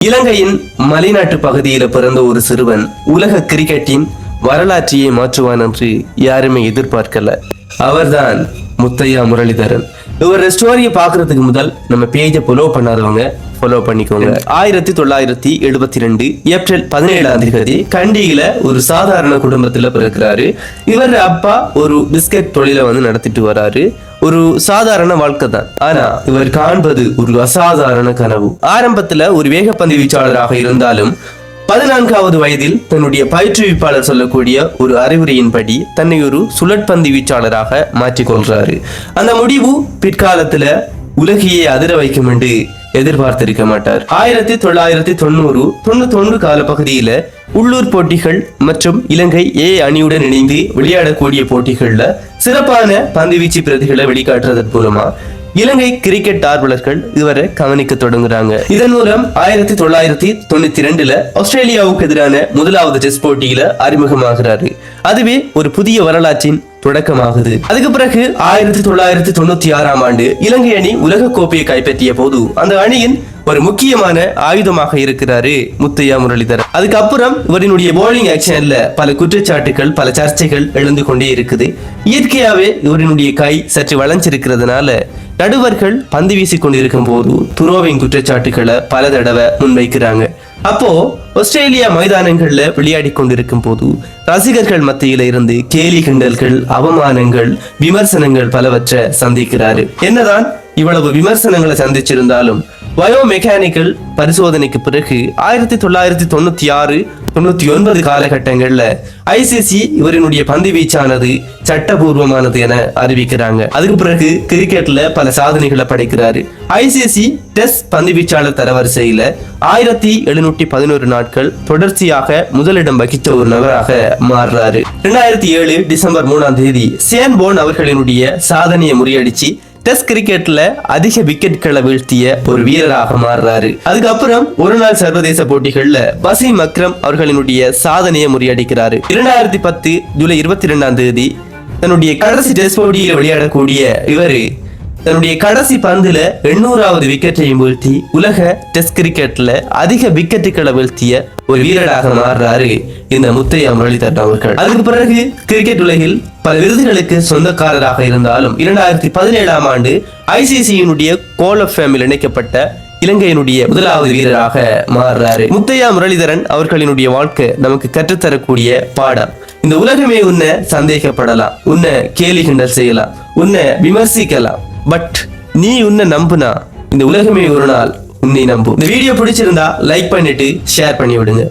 இலங்கையின் மலைநாட்டு பகுதியில பிறந்த ஒரு சிறுவன் உலக கிரிக்கெட்டின் வரலாற்றையே மாற்றுவான் என்று யாருமே எதிர்பார்க்கல. அவர்தான் முத்தையா முரளிதரன். இவர் ஸ்டோரியை பாக்குறதுக்கு முதல் நம்ம பேஜை ஃபாலோ பண்ணாதவங்க ஃபாலோ பண்ணிக்கோங்க. 1972 ஏப்ரல் 17 கண்டியில ஒரு சாதாரண குடும்பத்துல பிறக்கிறாரு. இவர் அப்பா ஒரு பிஸ்கட் தொழிலை நடத்திட்டு வராரு. ஒரு சாதாரண வாழ்க்கை தான். ஆனா இவர் காண்பது ஒரு அசாதாரண கனவு. ஆரம்பத்துல ஒரு வேகப்பந்து வீச்சாளராக இருந்தாலும் 14வது வயதில் தன்னுடைய பயிற்றுவிப்பாளர் சொல்லக்கூடிய ஒரு அறிவுரையின்படி தன்னை ஒரு சுழற்பந்து வீச்சாளராக மாற்றிக்கொள்றாரு. அந்த முடிவு பிற்காலத்துல உலகையே அதிர வைக்கும் என்று எதிர்பார்த்திருக்க மாட்டார். 1990 கால பகுதியில உள்ளூர் போட்டிகள் மற்றும் இலங்கை அணியுடன் இணைந்து விளையாடக்கூடிய போட்டிகள்ல சிறப்பான பந்துவீச்சு பிரதிகளை வெளிக்காட்டுறதன் மூலமா இலங்கை கிரிக்கெட் ஆர்வலர்கள் இவரை கவனிக்க தொடங்குறாங்க. இதன் மூலம் 1992 ஆஸ்திரேலியாவுக்கு எதிரான முதலாவது டெஸ்ட் போட்டியில அறிமுகமாகிறாரு. அதுவே ஒரு புதிய வரலாற்றின் தொடக்கமாகுது. அதுக்கு பிறகு 1996 இலங்கை அணி உலக கோப்பையை கைப்பற்றிய போது அந்த அணியின் ஒரு முக்கியமான ஆயுதமாக இருக்கிறாரு முத்தையா முரளிதரன். அதுக்கப்புறம் இவரினுடைய போலிங் ஆக்ஷன்ல பல குற்றச்சாட்டுகள் பல சர்ச்சைகள் எழுந்து கொண்டே இருக்குது. இயற்கையாவே இவரினுடைய கை சற்று வளைஞ்சிருக்கிறதுனால நடுவர்கள் பந்து வீசி கொண்டிருக்கும் போது துரோவின் குற்றச்சாட்டுகளை பல தடவை முன்வைக்கிறாங்க. அப்போ ஆஸ்திரேலியா மைதானங்கள்ல விளையாடி கொண்டிருக்கும் போது ரசிகர்கள் மத்தியில இருந்து கேலி கிண்டல்கள், அவமானங்கள், விமர்சனங்கள் பலவற்றை சந்திக்கிறாரு. என்னதான் இவ்வளவு விமர்சனங்களை சந்திச்சிருந்தாலும் பயோமெக்கானிக்கல் பரிசோதனைக்கு பிறகு 1996-99 காலகட்டங்கள்ல ICC இவரினுடைய பந்து வீச்சானது சட்டபூர்வமானது என அறிவிக்கிறாங்க. அதுக்கு பிறகு கிரிக்கெட்ல பல சாதனைகளை படைக்கிறாரு. ICC டெஸ்ட் பந்து வீச்சாளர் தரவரிசையில 1711 நாட்கள் தொடர்ச்சியாக முதலிடம் வகித்த ஒரு நபராக மாறுறாரு. 2007 டிசம்பர் 3 சேன் போன் அவர்களினுடைய சாதனையை முறியடிச்சு டெஸ்ட் கிரிக்கெட்ல அதிக விக்கெட்களை வீழ்த்திய ஒரு வீரராக மாறுறாரு. அதுக்கப்புறம் ஒரு நாள் சர்வதேச போட்டிகள்ல வசீம் அக்ரம் அவர்களினுடைய சாதனையை முறியடிக்கிறாரு. 2010 ஜூலை 22 தன்னுடைய கடைசி டெஸ்ட் போட்டியில் விளையாடக்கூடிய இவரு தன்னுடைய கடைசி பந்துல 800வது விக்கெட்டையும் வீழ்த்தி உலக டெஸ்ட் கிரிக்கெட்ல அதிக விக்கெட்டுகளை வீழ்த்திய ஒரு வீரராக மாறுறாரு இந்த முத்தையா முரளிதரன் அவர்கள். அதுக்கு பிறகு கிரிக்கெட் உலகில் பல விருதுகளுக்கு சொந்தக்காரராக இருந்தாலும் 2017 ICC-யினுடைய கால் ஆஃப் ஃபேமில் இணைக்கப்பட்ட இலங்கையினுடைய முதலாவது வீரராக மாறுறாரு. முத்தையா முரளிதரன் அவர்களினுடைய வாழ்க்கை நமக்கு கற்றுத்தரக்கூடிய பாடம். இந்த உலகமே உன்னை சந்தேகப்படலாம், உன்னை கேலி கிண்டல் செய்யலாம், உன்னை விமர்சிக்கலாம். பட் நீ உன்னை நம்புனா இந்த உலகமே ஒரு நாள் உன்னை நம்பும். இந்த வீடியோ பிடிச்சிருந்தா லைக் பண்ணிட்டு ஷேர் பண்ணி விடுங்க.